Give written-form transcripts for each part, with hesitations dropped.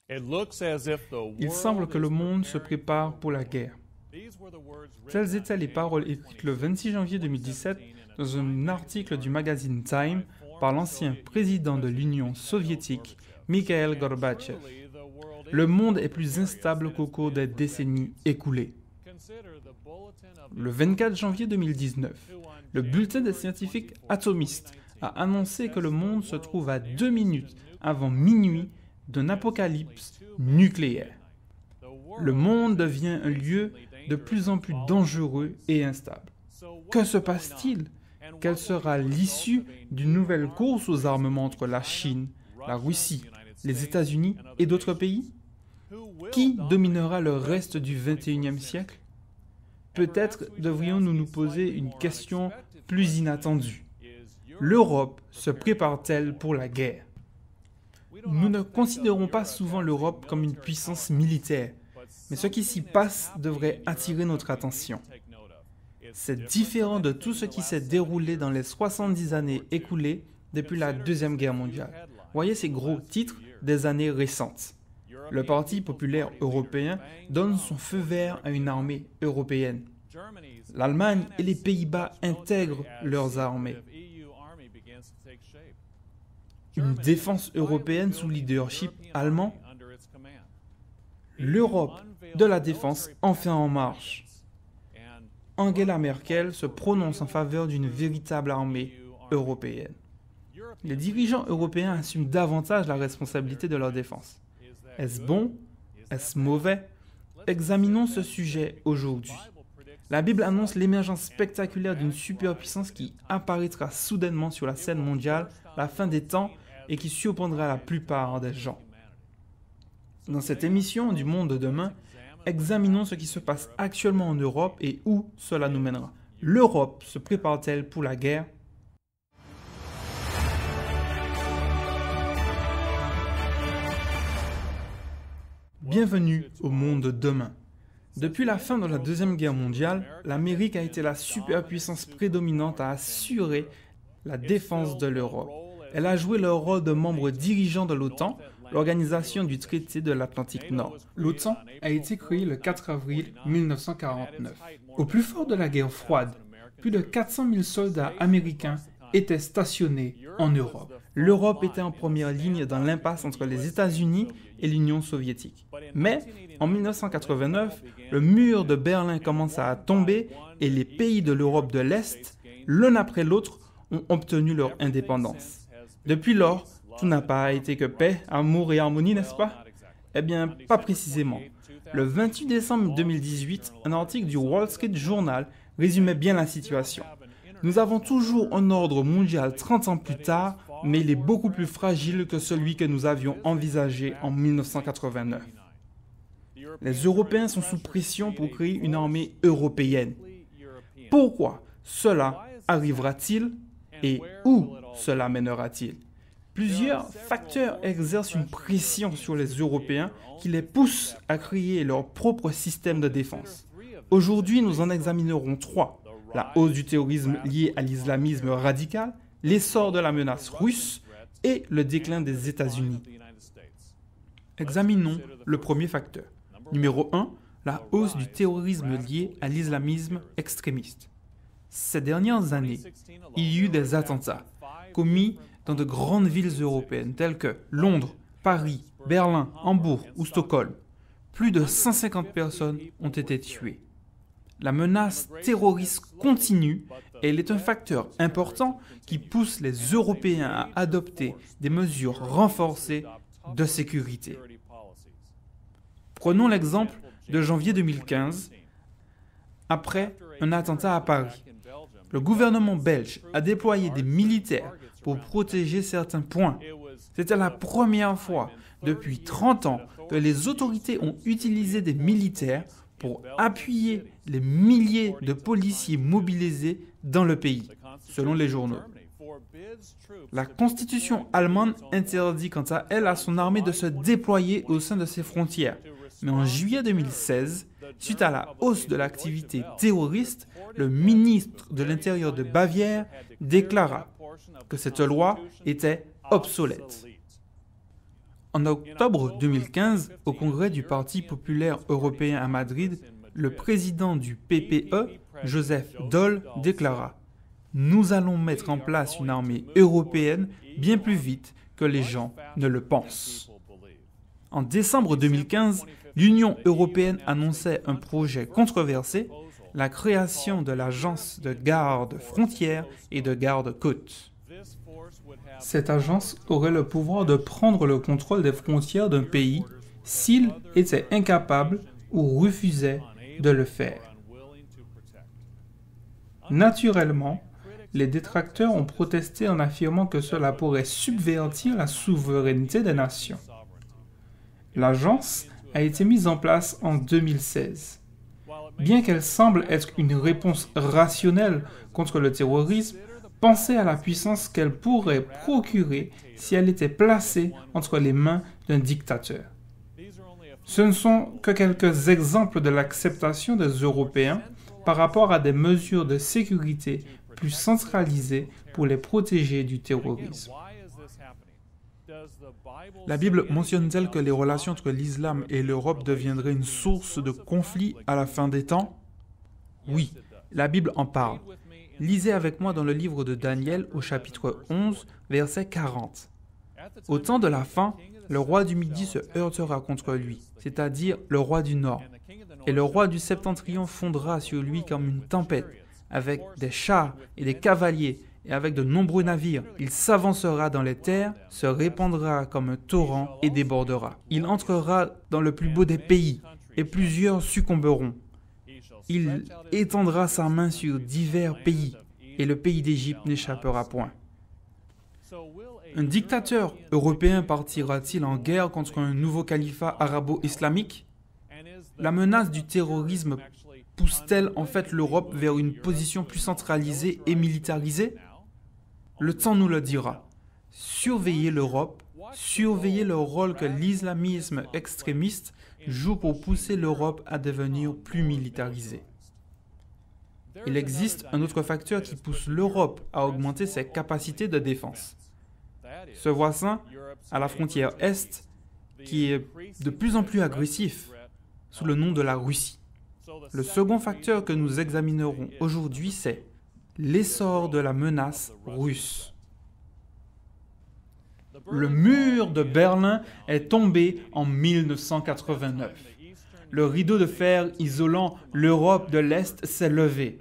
Il semble que le monde se prépare pour la guerre. Telles étaient les paroles écrites le 26 janvier 2017 dans un article du magazine Time par l'ancien président de l'Union soviétique, Mikhail Gorbatchev. Le monde est plus instable qu'au cours des décennies écoulées. Le 24 janvier 2019, le bulletin des scientifiques atomistes a annoncé que le monde se trouve à 2 minutes avant minuit d'un apocalypse nucléaire. Le monde devient un lieu de plus en plus dangereux et instable. Que se passe-t-il? Quelle sera l'issue d'une nouvelle course aux armements entre la Chine, la Russie, les États-Unis et d'autres pays? Qui dominera le reste du XXIe siècle? Peut-être devrions-nous nous poser une question plus inattendue. L'Europe se prépare-t-elle pour la guerre? Nous ne considérons pas souvent l'Europe comme une puissance militaire, mais ce qui s'y passe devrait attirer notre attention. C'est différent de tout ce qui s'est déroulé dans les 70 années écoulées depuis la Deuxième Guerre mondiale. Voyez ces gros titres des années récentes. Le Parti populaire européen donne son feu vert à une armée européenne. L'Allemagne et les Pays-Bas intègrent leurs armées. Une défense européenne sous leadership allemand. L'Europe de la défense enfin en marche. Angela Merkel se prononce en faveur d'une véritable armée européenne. Les dirigeants européens assument davantage la responsabilité de leur défense. Est-ce bon? Est-ce mauvais? Examinons ce sujet aujourd'hui. La Bible annonce l'émergence spectaculaire d'une superpuissance qui apparaîtra soudainement sur la scène mondiale, la fin des temps, et qui surprendra la plupart des gens. Dans cette émission du Monde de demain, examinons ce qui se passe actuellement en Europe et où cela nous mènera. L'Europe se prépare-t-elle pour la guerre? Bienvenue au Monde de demain. Depuis la fin de la Deuxième Guerre mondiale, l'Amérique a été la superpuissance prédominante à assurer la défense de l'Europe. Elle a joué le rôle de membre dirigeant de l'OTAN, l'organisation du traité de l'Atlantique Nord. L'OTAN a été créée le 4 avril 1949. Au plus fort de la guerre froide, plus de 400 000 soldats américains étaient stationnés en Europe. L'Europe était en première ligne dans l'impasse entre les États-Unis et l'Union soviétique. Mais en 1989, le mur de Berlin commence à tomber et les pays de l'Europe de l'Est, l'un après l'autre, ont obtenu leur indépendance. Depuis lors, tout n'a pas été que paix, amour et harmonie, n'est-ce pas? Eh bien, pas précisément. Le 28 décembre 2018, un article du Wall Street Journal résumait bien la situation. Nous avons toujours un ordre mondial 30 ans plus tard, mais il est beaucoup plus fragile que celui que nous avions envisagé en 1989. Les Européens sont sous pression pour créer une armée européenne. Pourquoi cela arrivera-t-il et où cela mènera-t-il? Plusieurs facteurs exercent une pression sur les Européens qui les poussent à créer leur propre système de défense. Aujourd'hui, nous en examinerons 3. La hausse du terrorisme lié à l'islamisme radical, l'essor de la menace russe et le déclin des États-Unis. Examinons le premier facteur. Numéro 1, la hausse du terrorisme lié à l'islamisme extrémiste. Ces dernières années, il y a eu des attentats commis dans de grandes villes européennes telles que Londres, Paris, Berlin, Hambourg ou Stockholm. Plus de 150 personnes ont été tuées. La menace terroriste continue et elle est un facteur important qui pousse les Européens à adopter des mesures renforcées de sécurité. Prenons l'exemple de janvier 2015, après un attentat à Paris. Le gouvernement belge a déployé des militaires pour protéger certains points. C'était la première fois depuis 30 ans que les autorités ont utilisé des militaires pour appuyer les milliers de policiers mobilisés dans le pays, selon les journaux. La constitution allemande interdit quant à elle à son armée de se déployer au sein de ses frontières. Mais en juillet 2016, suite à la hausse de l'activité terroriste, le ministre de l'Intérieur de Bavière déclara que cette loi était obsolète. En octobre 2015, au congrès du Parti populaire européen à Madrid, le président du PPE, Joseph Daul, déclara « Nous allons mettre en place une armée européenne bien plus vite que les gens ne le pensent. » En décembre 2015, l'Union européenne annonçait un projet controversé, la création de l'agence de garde frontières et de garde-côtes. Cette agence aurait le pouvoir de prendre le contrôle des frontières d'un pays s'il était incapable ou refusait de le faire. Naturellement, les détracteurs ont protesté en affirmant que cela pourrait subvertir la souveraineté des nations. L'agence a été mise en place en 2016. Bien qu'elle semble être une réponse rationnelle contre le terrorisme, pensez à la puissance qu'elle pourrait procurer si elle était placée entre les mains d'un dictateur. Ce ne sont que quelques exemples de l'acceptation des Européens par rapport à des mesures de sécurité plus centralisées pour les protéger du terrorisme. La Bible mentionne-t-elle que les relations entre l'islam et l'Europe deviendraient une source de conflit à la fin des temps? Oui, la Bible en parle. Lisez avec moi dans le livre de Daniel au chapitre 11, verset 40. Au temps de la fin, le roi du Midi se heurtera contre lui, c'est-à-dire le roi du Nord. Et le roi du Septentrion fondra sur lui comme une tempête, avec des chars et des cavaliers, et avec de nombreux navires. Il s'avancera dans les terres, se répandra comme un torrent et débordera. Il entrera dans le plus beau des pays, et plusieurs succomberont. Il étendra sa main sur divers pays, et le pays d'Égypte n'échappera point. Un dictateur européen partira-t-il en guerre contre un nouveau califat arabo-islamique? La menace du terrorisme pousse-t-elle en fait l'Europe vers une position plus centralisée et militarisée? Le temps nous le dira. Surveillez l'Europe, surveillez le rôle que l'islamisme extrémiste joue pour pousser l'Europe à devenir plus militarisée. Il existe un autre facteur qui pousse l'Europe à augmenter ses capacités de défense. Ce voisin, à la frontière Est, qui est de plus en plus agressif, sous le nom de la Russie. Le second facteur que nous examinerons aujourd'hui, c'est l'essor de la menace russe. Le mur de Berlin est tombé en 1989. Le rideau de fer isolant l'Europe de l'Est s'est levé.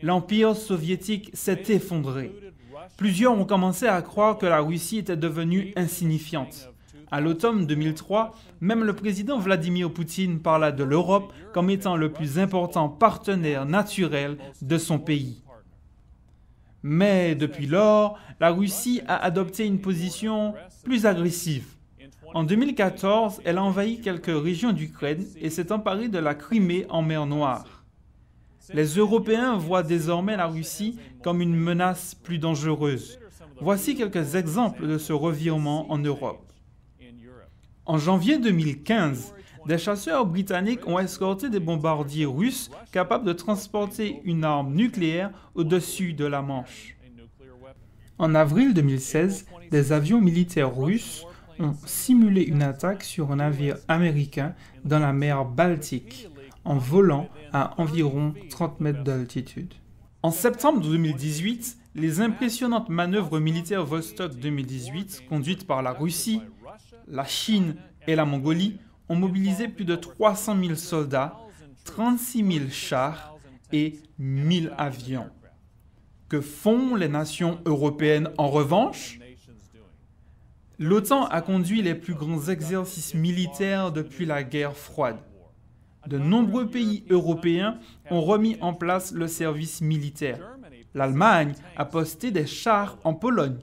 L'Empire soviétique s'est effondré. Plusieurs ont commencé à croire que la Russie était devenue insignifiante. À l'automne 2003, même le président Vladimir Poutine parla de l'Europe comme étant le plus important partenaire naturel de son pays. Mais depuis lors, la Russie a adopté une position plus agressive. En 2014, elle a envahi quelques régions d'Ukraine et s'est emparée de la Crimée en mer Noire. Les Européens voient désormais la Russie comme une menace plus dangereuse. Voici quelques exemples de ce revirement en Europe. En janvier 2015, des chasseurs britanniques ont escorté des bombardiers russes capables de transporter une arme nucléaire au-dessus de la Manche. En avril 2016, des avions militaires russes ont simulé une attaque sur un navire américain dans la mer Baltique, en volant à environ 30 mètres d'altitude. En septembre 2018, les impressionnantes manœuvres militaires Vostok 2018, conduites par la Russie, la Chine et la Mongolie, ont mobilisé plus de 300 000 soldats, 36 000 chars et 1 000 avions. Que font les nations européennes en revanche? L'OTAN a conduit les plus grands exercices militaires depuis la guerre froide. De nombreux pays européens ont remis en place le service militaire. L'Allemagne a posté des chars en Pologne.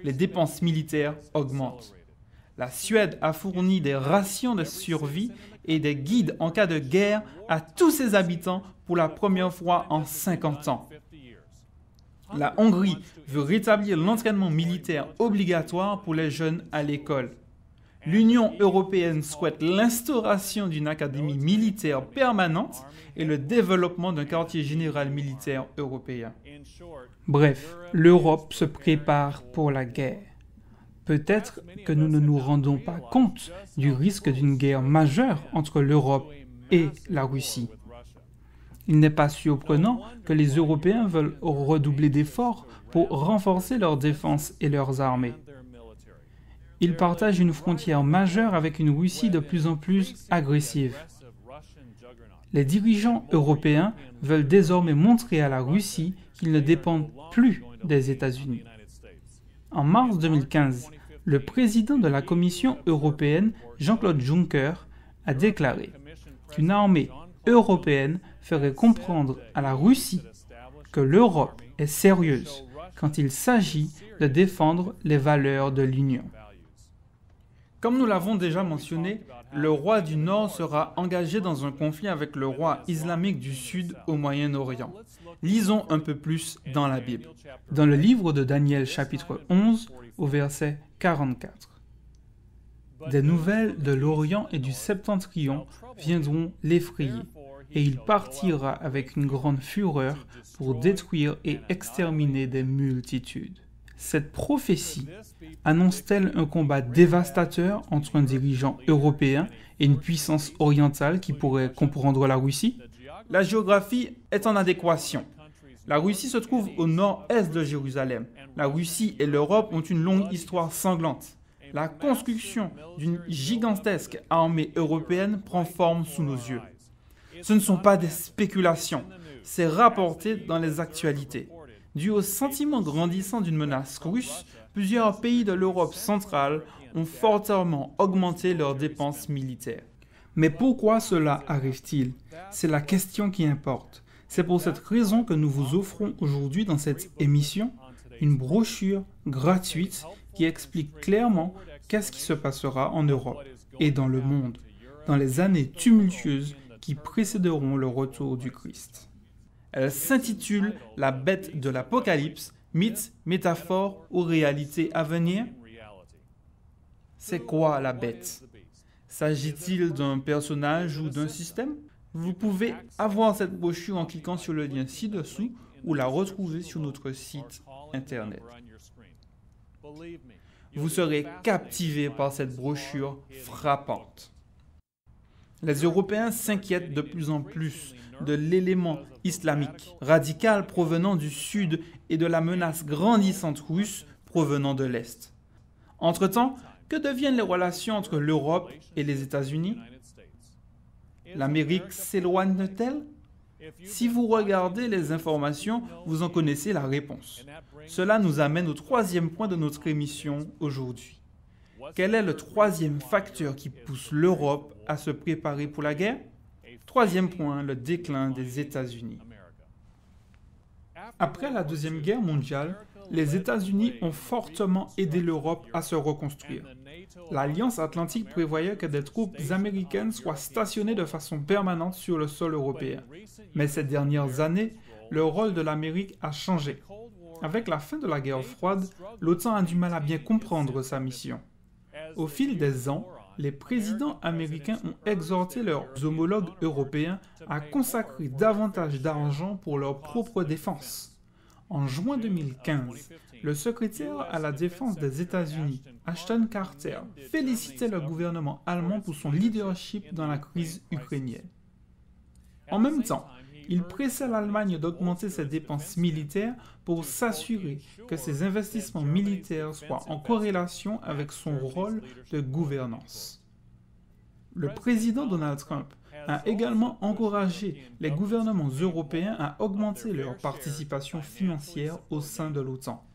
Les dépenses militaires augmentent. La Suède a fourni des rations de survie et des guides en cas de guerre à tous ses habitants pour la première fois en 50 ans. La Hongrie veut rétablir l'entraînement militaire obligatoire pour les jeunes à l'école. L'Union européenne souhaite l'instauration d'une académie militaire permanente et le développement d'un quartier général militaire européen. Bref, l'Europe se prépare pour la guerre. Peut-être que nous ne nous rendons pas compte du risque d'une guerre majeure entre l'Europe et la Russie. Il n'est pas surprenant que les Européens veulent redoubler d'efforts pour renforcer leur défense et leurs armées. Ils partagent une frontière majeure avec une Russie de plus en plus agressive. Les dirigeants européens veulent désormais montrer à la Russie qu'ils ne dépendent plus des États-Unis. En mars 2015, le président de la Commission européenne, Jean-Claude Juncker, a déclaré qu'une armée européenne ferait comprendre à la Russie que l'Europe est sérieuse quand il s'agit de défendre les valeurs de l'Union. Comme nous l'avons déjà mentionné, le roi du Nord sera engagé dans un conflit avec le roi islamique du Sud au Moyen-Orient. Lisons un peu plus dans la Bible. Dans le livre de Daniel chapitre 11 au verset 44. Des nouvelles de l'Orient et du Septentrion viendront l'effrayer, et il partira avec une grande fureur pour détruire et exterminer des multitudes. Cette prophétie annonce-t-elle un combat dévastateur entre un dirigeant européen et une puissance orientale qui pourrait comprendre la Russie? La géographie est en adéquation. La Russie se trouve au nord-est de Jérusalem. La Russie et l'Europe ont une longue histoire sanglante. La construction d'une gigantesque armée européenne prend forme sous nos yeux. Ce ne sont pas des spéculations, c'est rapporté dans les actualités. Dû au sentiment grandissant d'une menace russe, plusieurs pays de l'Europe centrale ont fortement augmenté leurs dépenses militaires. Mais pourquoi cela arrive-t-il? C'est la question qui importe. C'est pour cette raison que nous vous offrons aujourd'hui dans cette émission une brochure gratuite qui explique clairement qu'est-ce qui se passera en Europe et dans le monde dans les années tumultueuses qui précéderont le retour du Christ. Elle s'intitule « La bête de l'Apocalypse, mythe, métaphore ou réalité à venir ». C'est quoi la bête? S'agit-il d'un personnage ou d'un système? Vous pouvez avoir cette brochure en cliquant sur le lien ci-dessous ou la retrouver sur notre site internet. Vous serez captivé par cette brochure frappante. Les Européens s'inquiètent de plus en plus de l'élément islamique radical provenant du Sud et de la menace grandissante russe provenant de l'Est. Entre-temps, que deviennent les relations entre l'Europe et les États-Unis? L'Amérique s'éloigne-t-elle? Si vous regardez les informations, vous en connaissez la réponse. Cela nous amène au troisième point de notre émission aujourd'hui. Quel est le troisième facteur qui pousse l'Europe à se préparer pour la guerre? Troisième point, le déclin des États-Unis. Après la Deuxième Guerre mondiale, les États-Unis ont fortement aidé l'Europe à se reconstruire. L'Alliance Atlantique prévoyait que des troupes américaines soient stationnées de façon permanente sur le sol européen. Mais ces dernières années, le rôle de l'Amérique a changé. Avec la fin de la guerre froide, l'OTAN a du mal à bien comprendre sa mission. Au fil des ans, les présidents américains ont exhorté leurs homologues européens à consacrer davantage d'argent pour leur propre défense. En juin 2015, le secrétaire à la défense des États-Unis, Ashton Carter, félicitait le gouvernement allemand pour son leadership dans la crise ukrainienne. En même temps, il pressait l'Allemagne d'augmenter ses dépenses militaires pour s'assurer que ses investissements militaires soient en corrélation avec son rôle de gouvernance. Le président Donald Trump a également encouragé les gouvernements européens à augmenter leur participation financière au sein de l'OTAN.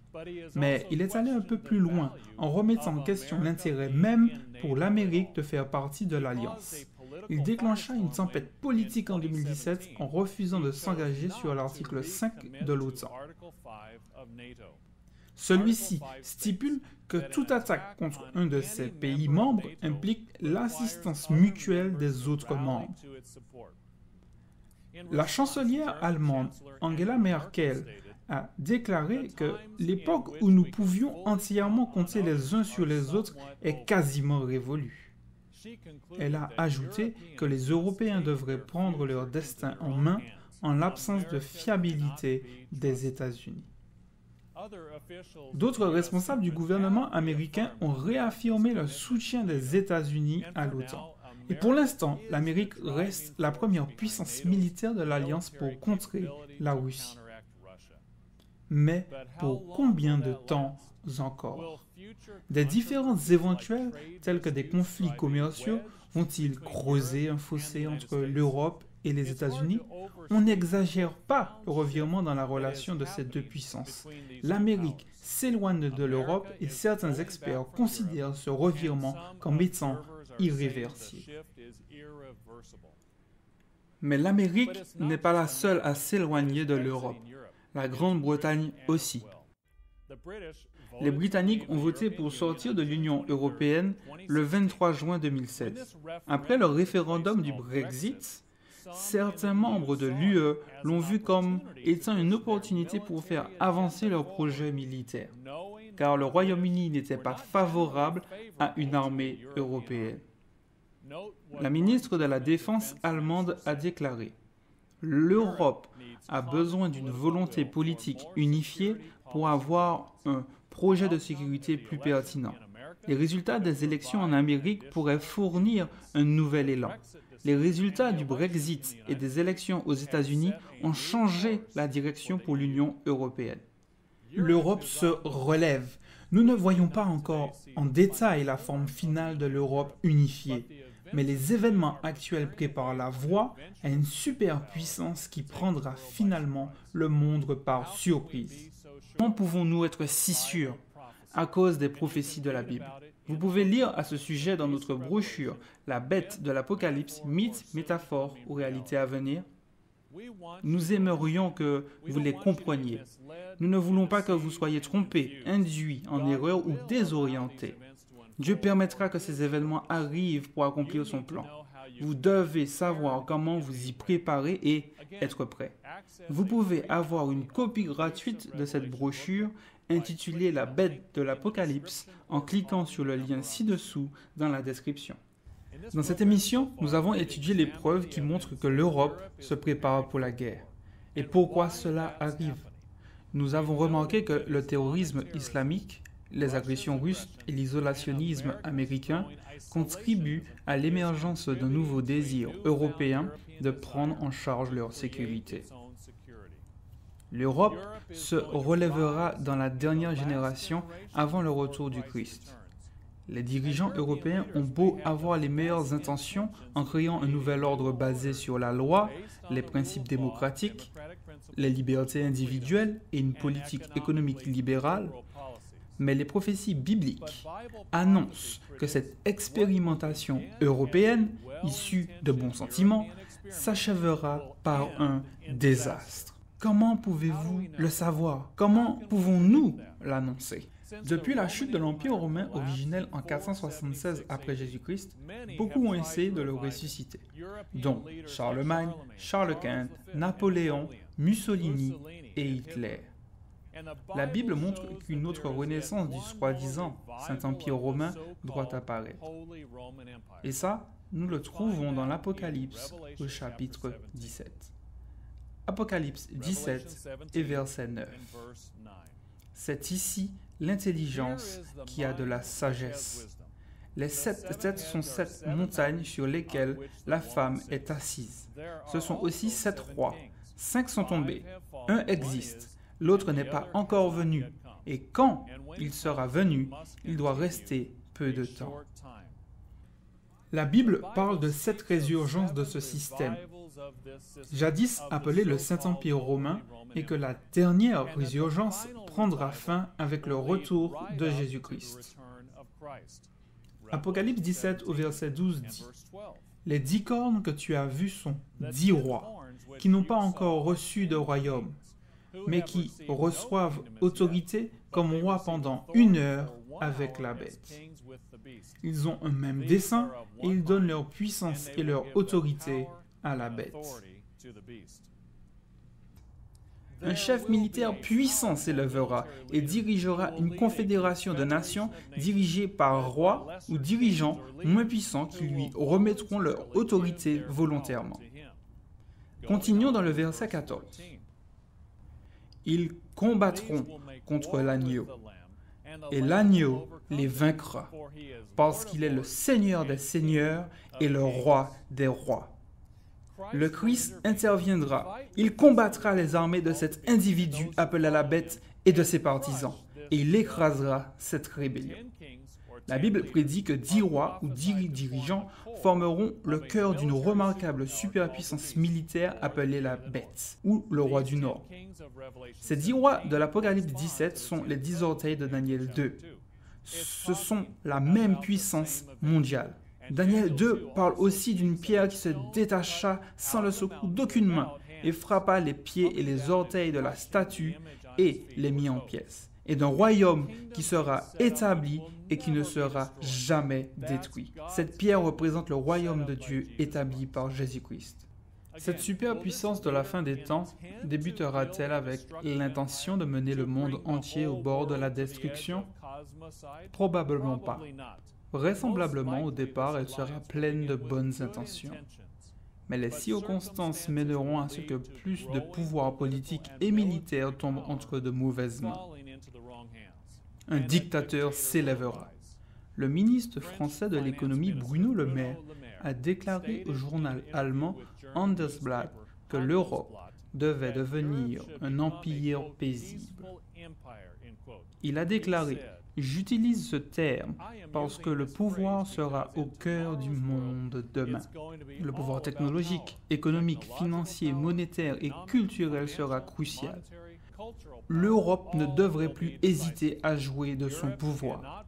Mais il est allé un peu plus loin en remettant en question l'intérêt même pour l'Amérique de faire partie de l'Alliance. Il déclencha une tempête politique en 2017 en refusant de s'engager sur l'article 5 de l'OTAN. Celui-ci stipule que toute attaque contre un de ses pays membres implique l'assistance mutuelle des autres membres. La chancelière allemande Angela Merkel a déclaré que l'époque où nous pouvions entièrement compter les uns sur les autres est quasiment révolue. Elle a ajouté que les Européens devraient prendre leur destin en main en l'absence de fiabilité des États-Unis. D'autres responsables du gouvernement américain ont réaffirmé le soutien des États-Unis à l'OTAN. Et pour l'instant, l'Amérique reste la première puissance militaire de l'Alliance pour contrer la Russie. Mais pour combien de temps encore? Des différences éventuelles, telles que des conflits commerciaux, vont-ils creuser un fossé entre l'Europe et les États-Unis? On n'exagère pas le revirement dans la relation de ces deux puissances. L'Amérique s'éloigne de l'Europe et certains experts considèrent ce revirement comme étant irréversible. Mais l'Amérique n'est pas la seule à s'éloigner de l'Europe. La Grande-Bretagne aussi. Les Britanniques ont voté pour sortir de l'Union européenne le 23 juin 2016. Après le référendum du Brexit, certains membres de l'UE l'ont vu comme étant une opportunité pour faire avancer leur projet militaire, car le Royaume-Uni n'était pas favorable à une armée européenne. La ministre de la Défense allemande a déclaré « L'Europe a besoin d'une volonté politique unifiée pour avoir un projet de sécurité plus pertinent. Les résultats des élections en Amérique pourraient fournir un nouvel élan. Les résultats du Brexit et des élections aux États-Unis ont changé la direction pour l'Union européenne. L'Europe se relève. Nous ne voyons pas encore en détail la forme finale de l'Europe unifiée, mais les événements actuels préparent la voie à une superpuissance qui prendra finalement le monde par surprise. Comment pouvons-nous être si sûrs? À cause des prophéties de la Bible. Vous pouvez lire à ce sujet dans notre brochure « La bête de l'Apocalypse, mythe, métaphore ou réalité à venir ». Nous aimerions que vous les compreniez. Nous ne voulons pas que vous soyez trompés, induits en erreur ou désorientés. Dieu permettra que ces événements arrivent pour accomplir son plan. Vous devez savoir comment vous y préparer et être prêt. Vous pouvez avoir une copie gratuite de cette brochure intitulée « La bête de l'Apocalypse » en cliquant sur le lien ci-dessous dans la description. Dans cette émission, nous avons étudié les preuves qui montrent que l'Europe se prépare pour la guerre. Et pourquoi cela arrive? Nous avons remarqué que le terrorisme islamique, les agressions russes et l'isolationnisme américain contribuent à l'émergence d'un nouveau désir européen de prendre en charge leur sécurité. L'Europe se relèvera dans la dernière génération avant le retour du Christ. Les dirigeants européens ont beau avoir les meilleures intentions en créant un nouvel ordre basé sur la loi, les principes démocratiques, les libertés individuelles et une politique économique libérale, mais les prophéties bibliques annoncent que cette expérimentation européenne, issue de bons sentiments, s'achèvera par un désastre. Comment pouvez-vous le savoir? Comment pouvons-nous l'annoncer? Depuis la chute de l'Empire romain originel en 476 après Jésus-Christ, beaucoup ont essayé de le ressusciter, dont Charlemagne, Charles Quint, Napoléon, Mussolini et Hitler. La Bible montre qu'une autre renaissance du soi-disant Saint-Empire romain doit apparaître. Et ça, nous le trouvons dans l'Apocalypse au chapitre 17. Apocalypse 17 et verset 9. C'est ici l'intelligence qui a de la sagesse. Les 7 têtes sont 7 montagnes sur lesquelles la femme est assise. Ce sont aussi 7 rois. 5 sont tombés. Un existe. L'autre n'est pas encore venu. Et quand il sera venu, il doit rester peu de temps. La Bible parle de 7 résurgences de ce système, jadis appelé le Saint-Empire romain, et que la dernière résurgence prendra fin avec le retour de Jésus-Christ. Apocalypse 17 au verset 12 dit « Les 10 cornes que tu as vues sont 10 rois, qui n'ont pas encore reçu de royaume, mais qui reçoivent autorité comme rois pendant 1 heure avec la bête. Ils ont un même dessein et ils donnent leur puissance et leur autorité à la bête. » Un chef militaire puissant s'élèvera et dirigera une confédération de nations dirigée par rois ou dirigeants moins puissants qui lui remettront leur autorité volontairement. Continuons dans le verset 14. Il combattront contre l'agneau, et l'agneau les vaincra, parce qu'il est le Seigneur des seigneurs et le Roi des rois. Le Christ interviendra, il combattra les armées de cet individu appelé la bête et de ses partisans, et il écrasera cette rébellion. La Bible prédit que 10 rois ou 10 dirigeants formeront le cœur d'une remarquable superpuissance militaire appelée la bête, ou le roi du Nord. Ces 10 rois de l'Apocalypse 17 sont les 10 orteils de Daniel 2. Ce sont la même puissance mondiale. Daniel 2 parle aussi d'une pierre qui se détacha sans le secours d'aucune main et frappa les pieds et les orteils de la statue et les mit en pièces, et d'un royaume qui sera établi et qui ne sera jamais détruit. Cette pierre représente le royaume de Dieu établi par Jésus-Christ. Cette superpuissance de la fin des temps débutera-t-elle avec l'intention de mener le monde entier au bord de la destruction? Probablement pas. Vraisemblablement, au départ, elle sera pleine de bonnes intentions. Mais les circonstances mèneront à ce que plus de pouvoirs politiques et militaires tombent entre de mauvaises mains. Un dictateur s'élèvera. Le ministre français de l'économie Bruno Le Maire a déclaré au journal allemand Handelsblatt que l'Europe devait devenir un empire paisible. Il a déclaré « J'utilise ce terme parce que le pouvoir sera au cœur du monde demain. Le pouvoir technologique, économique, financier, monétaire et culturel sera crucial. L'Europe ne devrait plus hésiter à jouer de son pouvoir.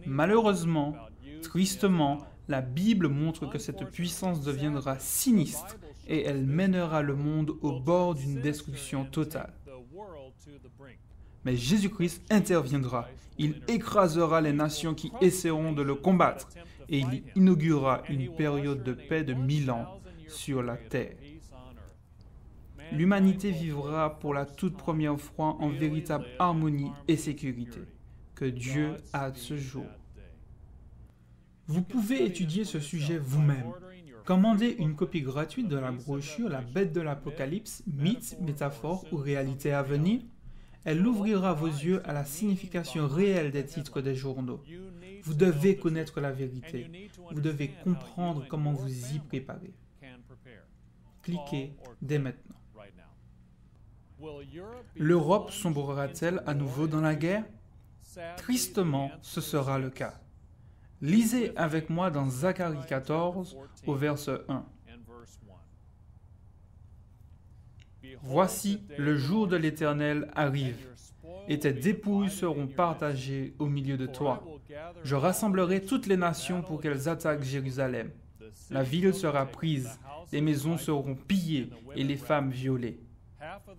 Malheureusement, tristement, la Bible montre que cette puissance deviendra sinistre et elle mènera le monde au bord d'une destruction totale. Mais Jésus-Christ interviendra. Il écrasera les nations qui essaieront de le combattre et il inaugurera une période de paix de 1000 ans sur la terre. L'humanité vivra pour la toute première fois en véritable harmonie et sécurité. Que Dieu hâte ce jour. Vous pouvez étudier ce sujet vous-même. Commandez une copie gratuite de la brochure La Bête de l'Apocalypse, mythes, métaphores ou réalités à venir. Elle ouvrira vos yeux à la signification réelle des titres des journaux. Vous devez connaître la vérité. Vous devez comprendre comment vous y préparer. Cliquez dès maintenant. L'Europe sombrera-t-elle à nouveau dans la guerre? Tristement, ce sera le cas. Lisez avec moi dans Zacharie 14 au verset 1. Voici, le jour de l'Éternel arrive, et tes dépouilles seront partagées au milieu de toi. Je rassemblerai toutes les nations pour qu'elles attaquent Jérusalem. La ville sera prise, les maisons seront pillées et les femmes violées.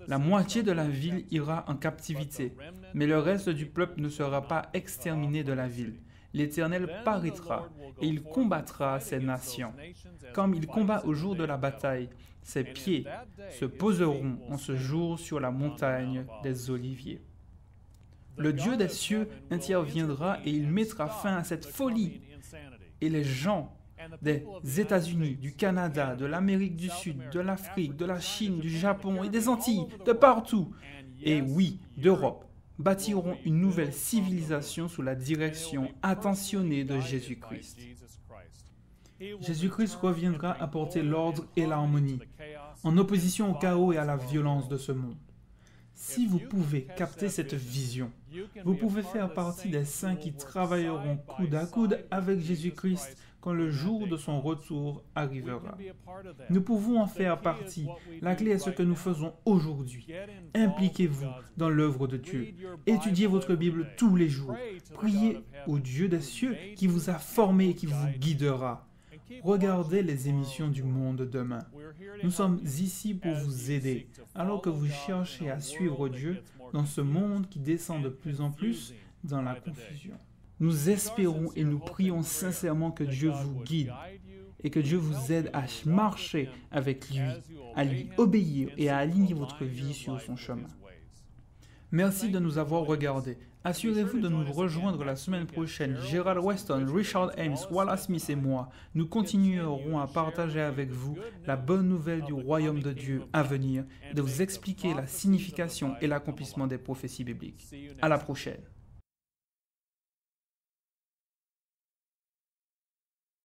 La moitié de la ville ira en captivité, mais le reste du peuple ne sera pas exterminé de la ville. L'Éternel paraîtra et il combattra ces nations. Comme il combat au jour de la bataille, ses pieds se poseront en ce jour sur la montagne des Oliviers. Le Dieu des cieux interviendra et il mettra fin à cette folie. Et les gens des États-Unis, du Canada, de l'Amérique du Sud, de l'Afrique, de la Chine, du Japon et des Antilles, de partout, et oui, d'Europe, bâtiront une nouvelle civilisation sous la direction attentionnée de Jésus-Christ. Jésus-Christ reviendra apporter l'ordre et l'harmonie, en opposition au chaos et à la violence de ce monde. Si vous pouvez capter cette vision, vous pouvez faire partie des saints qui travailleront coude à coude avec Jésus-Christ quand le jour de son retour arrivera. Nous pouvons en faire partie. La clé est ce que nous faisons aujourd'hui. Impliquez-vous dans l'œuvre de Dieu. Étudiez votre Bible tous les jours. Priez au Dieu des cieux qui vous a formé et qui vous guidera. Regardez les émissions du Monde demain. Nous sommes ici pour vous aider, alors que vous cherchez à suivre Dieu dans ce monde qui descend de plus en plus dans la confusion. Nous espérons et nous prions sincèrement que Dieu vous guide et que Dieu vous aide à marcher avec lui, à lui obéir et à aligner votre vie sur son chemin. Merci de nous avoir regardés. Assurez-vous de nous rejoindre la semaine prochaine. Gerald Weston, Richard Ames, Wallace Smith et moi, nous continuerons à partager avec vous la bonne nouvelle du royaume de Dieu à venir et de vous expliquer la signification et l'accomplissement des prophéties bibliques. À la prochaine.